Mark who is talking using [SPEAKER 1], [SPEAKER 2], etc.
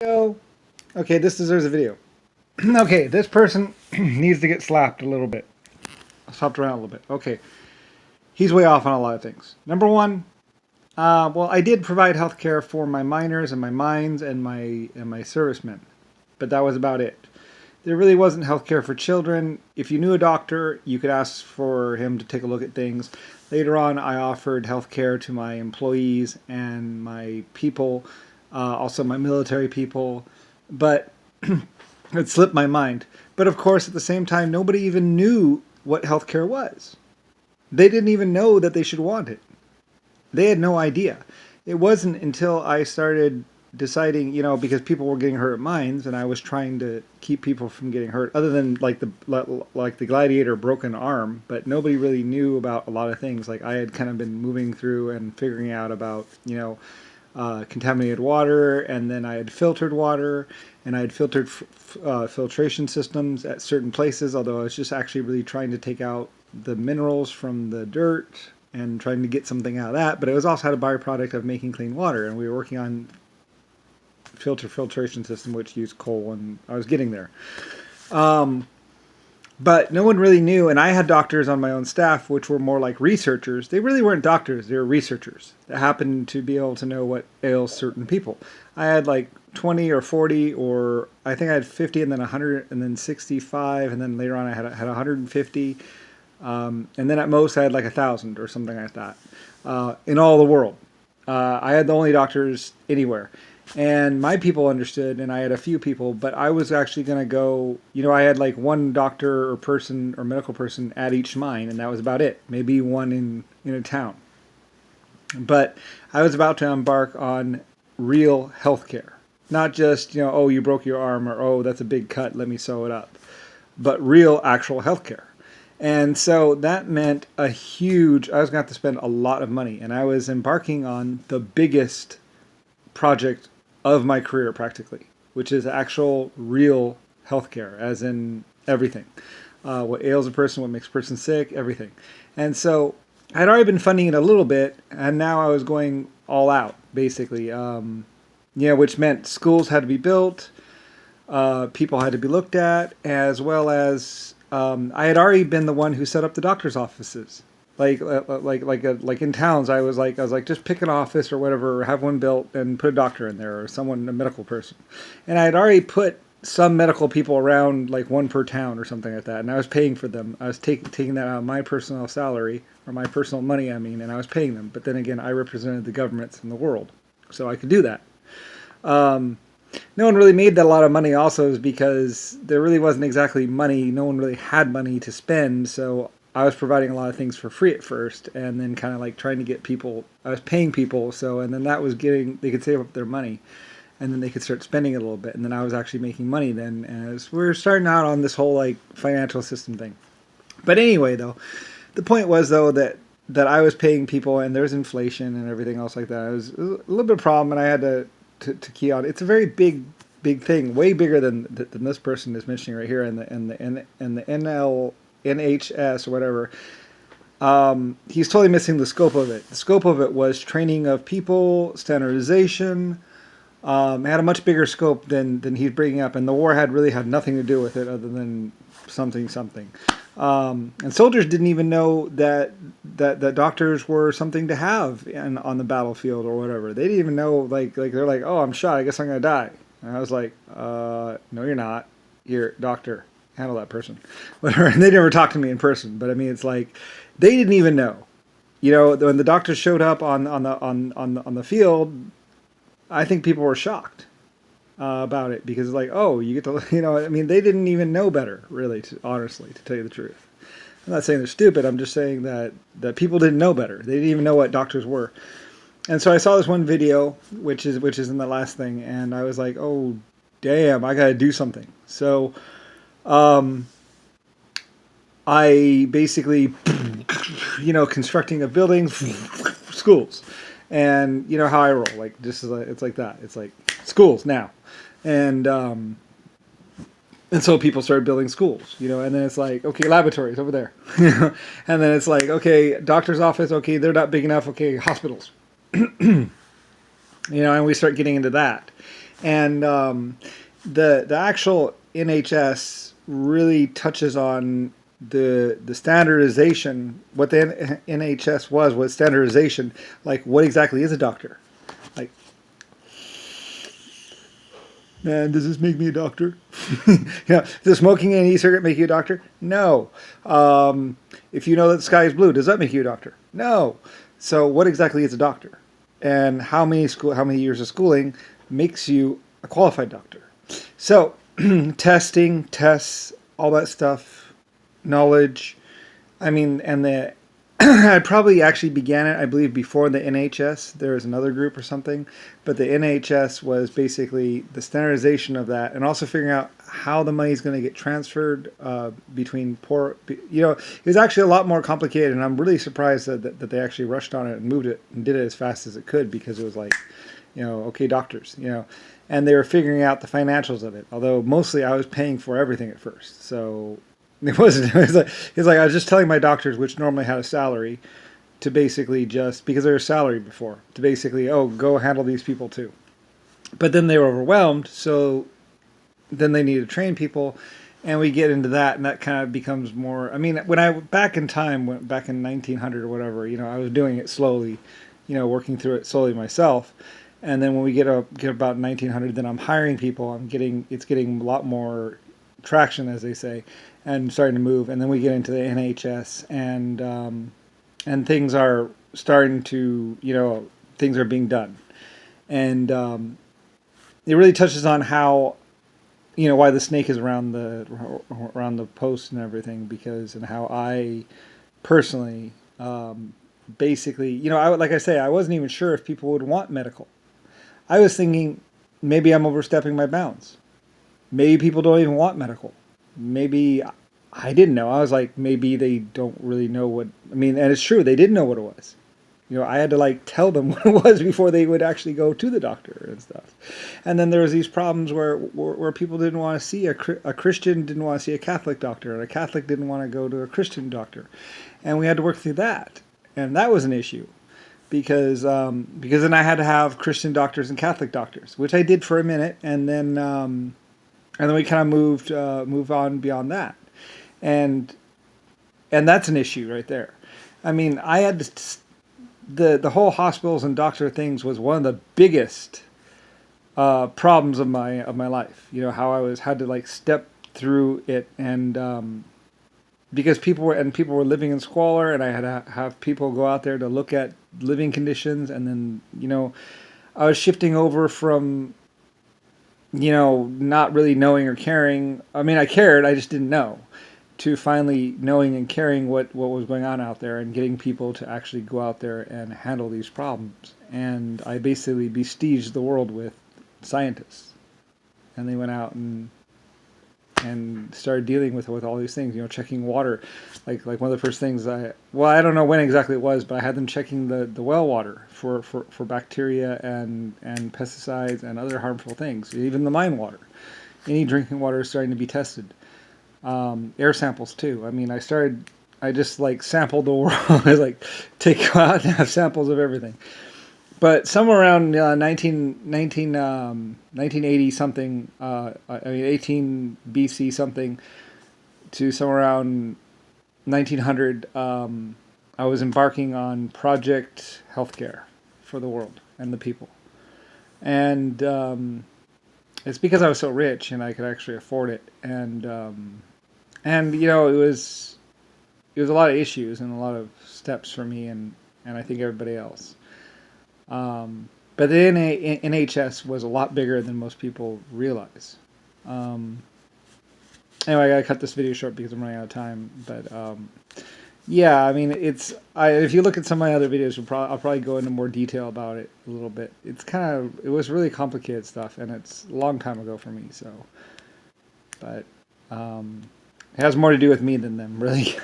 [SPEAKER 1] Video. Okay, this deserves a video. Okay, this person needs to get slapped a little bit. Slapped around a little bit. Okay, he's way off on a lot of things. Number one, well, I did provide health care for my miners and my mines and my servicemen, but that was about it. There really wasn't health care for children. If you knew a doctor, you could ask for him to take a look at things. Later on, I offered health care to my employees and my people, also my military people, but it slipped my mind. But of course, at the same time, nobody even knew what healthcare was. They didn't even know that they should want it. They had no idea. It wasn't until I started deciding, because people were getting hurt at mines, and I was trying to keep people from getting hurt, other than like the gladiator broken arm. But nobody really knew about a lot of things. Like I had kind of been moving through and figuring out about contaminated water, and then I had filtered water, and I had filtered filtration systems at certain places. Although I was just actually really trying to take out the minerals from the dirt and trying to get something out of that. But it was also had a byproduct of making clean water, and we were working on filtration system which used coal, and I was getting there. But no one really knew, and I had doctors on my own staff which were more like researchers. They really weren't doctors, they were researchers that happened to be able to know what ails certain people. I had like 20 or 40, or I think I had 50 and then 100 and then 65, and then later on I had 150. And then at most I had like 1,000 or something like that in all the world. I had the only doctors anywhere. And my people understood, and I had a few people, but I was actually going to go, I had like one doctor or person or medical person at each mine, and that was about it. Maybe one in a town. But I was about to embark on real health care. Not just, oh, you broke your arm, or oh, that's a big cut, let me sew it up. But real, actual health care. And so that meant I was going to have to spend a lot of money, and I was embarking on the biggest project of my career practically, which is actual real healthcare, as in everything. What ails a person, what makes a person sick, everything. And so I'd already been funding it a little bit, and now I was going all out, basically. Which meant schools had to be built, people had to be looked at, as well as I had already been the one who set up the doctor's offices. Like in towns, I was like, just pick an office or whatever, or have one built and put a doctor in there or someone, a medical person. And I had already put some medical people around, like one per town or something like that. And I was paying for them. I was taking that out of my personal salary, or my personal money, and I was paying them. But then again, I represented the governments in the world, so I could do that. No one really made that a lot of money also, is because there really wasn't exactly money. No one really had money to spend, so I was providing a lot of things for free at first, and then kind of like trying to get people, I was paying people, and then that was they could save up their money, and then they could start spending it a little bit, and then I was actually making money then, as we were starting out on this whole like financial system thing. But anyway, though, the point was though that I was paying people, and there's inflation and everything else like that. It was a little bit of a problem, and I had to key on. It's a very big thing, way bigger than this person is mentioning right here, and the NHS or whatever. He's totally missing the scope of it. The scope of it was training of people, standardization. It had a much bigger scope than he's bringing up, and the war really had nothing to do with it other than something. And soldiers didn't even know that doctors were something to have on the battlefield or whatever. They didn't even know, like they're like, oh, I'm shot, I guess I'm gonna die. And I was like, no, you're not. Here, doctor, handle that person. Whatever. And they never talked to me in person, but I mean, it's like they didn't even know. When the doctors showed up on the field, I think people were shocked about it, because like, oh, you get to, they didn't even know better, really, honestly, to tell you the truth. I'm not saying they're stupid. I'm just saying that people didn't know better. They didn't even know what doctors were. And so I saw this one video, which is in the last thing, and I was like, oh, damn, I got to do something. So I basically, constructing of buildings, schools. And you know how I roll, like just it's like that. It's like schools now, and so people started building schools, and then it's like, okay, laboratories over there, and then it's like, okay, doctor's office, okay, they're not big enough, okay, hospitals, and we start getting into that, And the actual NHS really touches on the standardization. What the NHS was standardization. Like, what exactly is a doctor? Like, man, does this make me a doctor? Does smoking an e-cigarette make you a doctor? No. If you know that the sky is blue, does that make you a doctor? No. So, what exactly is a doctor? And how many years of schooling makes you a qualified doctor? So, testing, tests, all that stuff, knowledge. I mean, and the I probably actually began it, I believe, before the NHS. There was another group or something, but the NHS was basically the standardization of that, and also figuring out how the money is going to get transferred between poor. It was actually a lot more complicated, and I'm really surprised that they actually rushed on it and moved it and did it as fast as it could, because it was like, okay, doctors, and they were figuring out the financials of it. Although mostly I was paying for everything at first, so. It wasn't. It's like I was just telling my doctors, which normally had a salary, to basically just, because they were salaried before, to basically, go handle these people too. But then they were overwhelmed, so then they need to train people, and we get into that, and that kind of becomes more. I mean, when I back in time, back in 1900 or whatever, I was doing it slowly, working through it slowly myself. And then when we get about 1900, then I'm hiring people. It's getting a lot more traction, as they say, and starting to move. And then we get into the NHS, and things are starting to, things are being done. And it really touches on how, why the snake is around the post and everything, and how I personally, basically, like I say, I wasn't even sure if people would want medical. I was thinking maybe I'm overstepping my bounds. Maybe people don't even want medical. Maybe I didn't know. I was like, maybe they don't really know what. I mean, and it's true, they didn't know what it was. I had to tell them what it was before they would actually go to the doctor and stuff. And then there was these problems where people didn't want to see a Christian didn't want to see a Catholic doctor, and a Catholic didn't want to go to a Christian doctor, and we had to work through that, and that was an issue. Because then I had to have Christian doctors and Catholic doctors, which I did for a minute, and then we kind of moved on beyond that, and that's an issue right there. I mean, I had the whole hospitals and doctor things was one of the biggest problems of my life. How I had to step through it, and because people were living in squalor, and I had to have people go out there to look at living conditions, and then I was shifting over from not really knowing or caring. I mean, I cared, I just didn't know, to finally knowing and caring what was going on out there, and getting people to actually go out there and handle these problems. And I basically besieged the world with scientists, and they went out and started dealing with all these things, checking water, like one of the first things I don't know when exactly it was, but I had them checking the well water for bacteria and pesticides and other harmful things, even the mine water. Any drinking water is starting to be tested. Air samples too. I mean, I just sampled the world. I was take out and have samples of everything. But somewhere around 1980 something, 18 BC something, to somewhere around 1900, I was embarking on Project Healthcare for the world and the people. And it's because I was so rich and I could actually afford it. And it was a lot of issues and a lot of steps for me and I think everybody else. But the NHS was a lot bigger than most people realize. Anyway, I gotta cut this video short because I'm running out of time. But yeah, I mean, if you look at some of my other videos, I'll probably go into more detail about it a little bit. It was really complicated stuff, and it's a long time ago for me. So, but it has more to do with me than them, really.